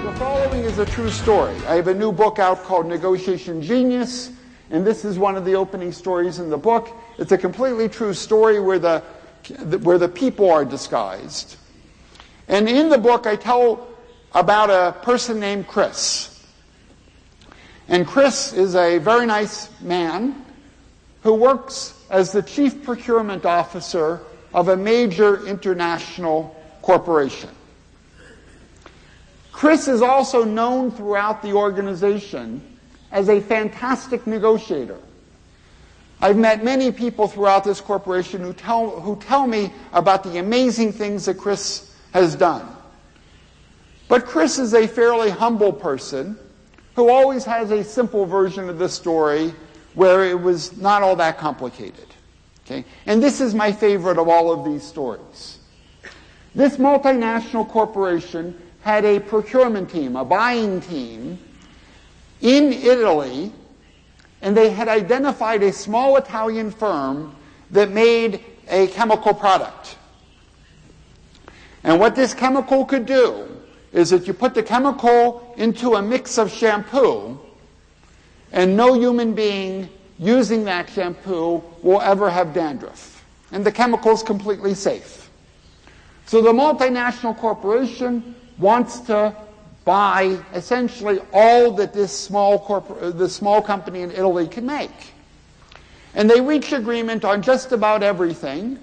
The following is a true story. I have a new book out called Negotiation Genius, and this is one of the opening stories in the book. It's a completely true story where the people are disguised. And in the book, I tell about a person named Chris. And Chris is a very nice man who works as the chief procurement officer of a major international corporation. Chris is also known throughout the organization as a fantastic negotiator. I've met many people throughout this corporation who tell me about the amazing things that Chris has done. But Chris is a fairly humble person who always has a simple version of the story where it was not all that complicated. Okay? And this is my favorite of all of these stories. This multinational corporation had a procurement team, a buying team, in Italy, and they had identified a small Italian firm that made a chemical product. And what this chemical could do is that you put the chemical into a mix of shampoo, and no human being using that shampoo will ever have dandruff. And the chemical is completely safe. So the multinational corporation wants to buy essentially all that this small company in Italy can make. And they reach agreement on just about everything,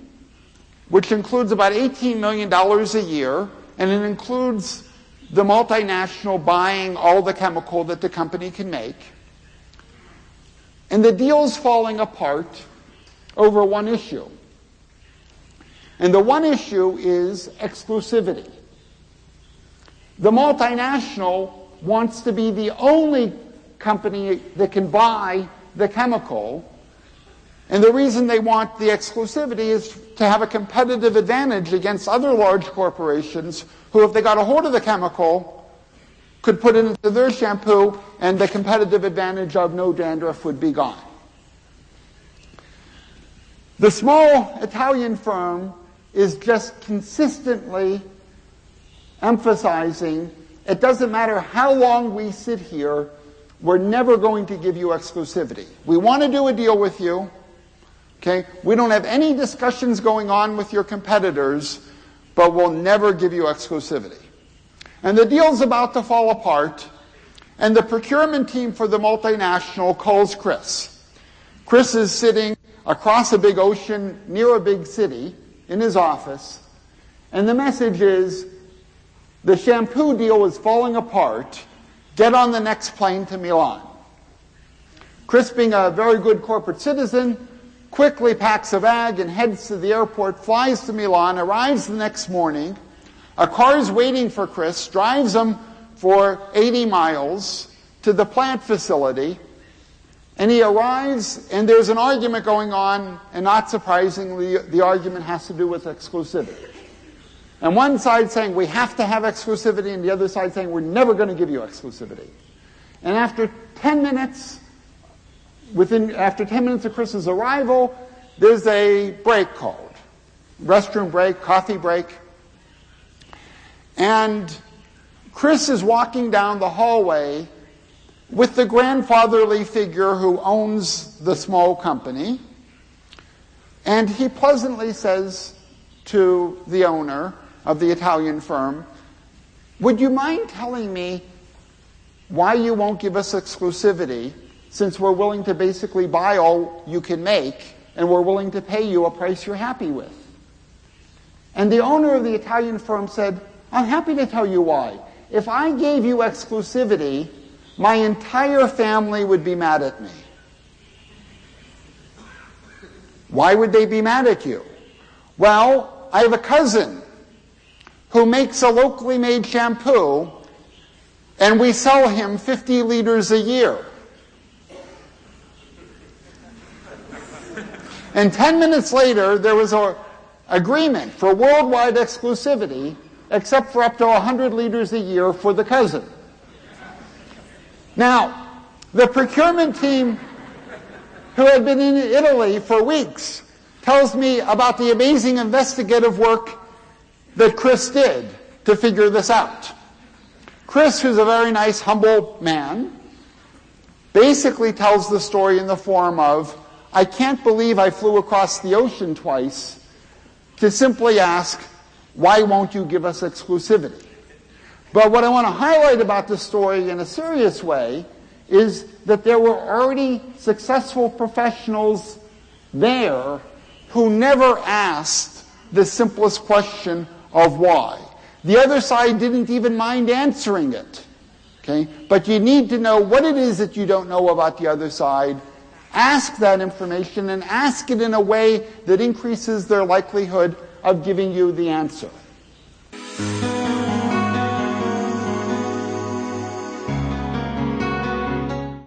which includes about $18 million a year, and it includes the multinational buying all the chemical that the company can make. And the deal's falling apart over one issue. And the one issue is exclusivity. The multinational wants to be the only company that can buy the chemical. And the reason they want the exclusivity is to have a competitive advantage against other large corporations who, if they got a hold of the chemical, could put it into their shampoo, and the competitive advantage of no dandruff would be gone. The small Italian firm is just consistently emphasizing, it doesn't matter how long we sit here, we're never going to give you exclusivity. We want to do a deal with you. Okay? We don't have any discussions going on with your competitors, but we'll never give you exclusivity. And the deal's about to fall apart, and the procurement team for the multinational calls Chris. Chris is sitting across a big ocean near a big city in his office, and the message is, the shampoo deal is falling apart. Get on the next plane to Milan. Chris, being a very good corporate citizen, quickly packs a bag and heads to the airport, flies to Milan, arrives the next morning. A car is waiting for Chris, drives him for 80 miles to the plant facility, and he arrives, and there's an argument going on, and not surprisingly, the argument has to do with exclusivity. And one side saying, we have to have exclusivity, and the other side saying, we're never going to give you exclusivity. And after 10 minutes, after 10 minutes of Chris's arrival, there's a break called. Restroom break, coffee break. And Chris is walking down the hallway with the grandfatherly figure who owns the small company. And he pleasantly says to the owner of the Italian firm, would you mind telling me why you won't give us exclusivity, since we're willing to basically buy all you can make, and we're willing to pay you a price you're happy with? And the owner of the Italian firm said, I'm happy to tell you why. If I gave you exclusivity, my entire family would be mad at me. Why would they be mad at you? Well, I have a cousin who makes a locally made shampoo, and we sell him 50 liters a year. And 10 minutes later, there was an agreement for worldwide exclusivity, except for up to 100 liters a year for the cousin. Now, the procurement team, who had been in Italy for weeks, tells me about the amazing investigative work that Chris did to figure this out. Chris, who's a very nice, humble man, basically tells the story in the form of, I can't believe I flew across the ocean twice to simply ask, why won't you give us exclusivity? But what I want to highlight about this story in a serious way is that there were already successful professionals there who never asked the simplest question of why. The other side didn't even mind answering it. Okay? But you need to know what it is that you don't know about the other side. Ask that information and ask it in a way that increases their likelihood of giving you the answer.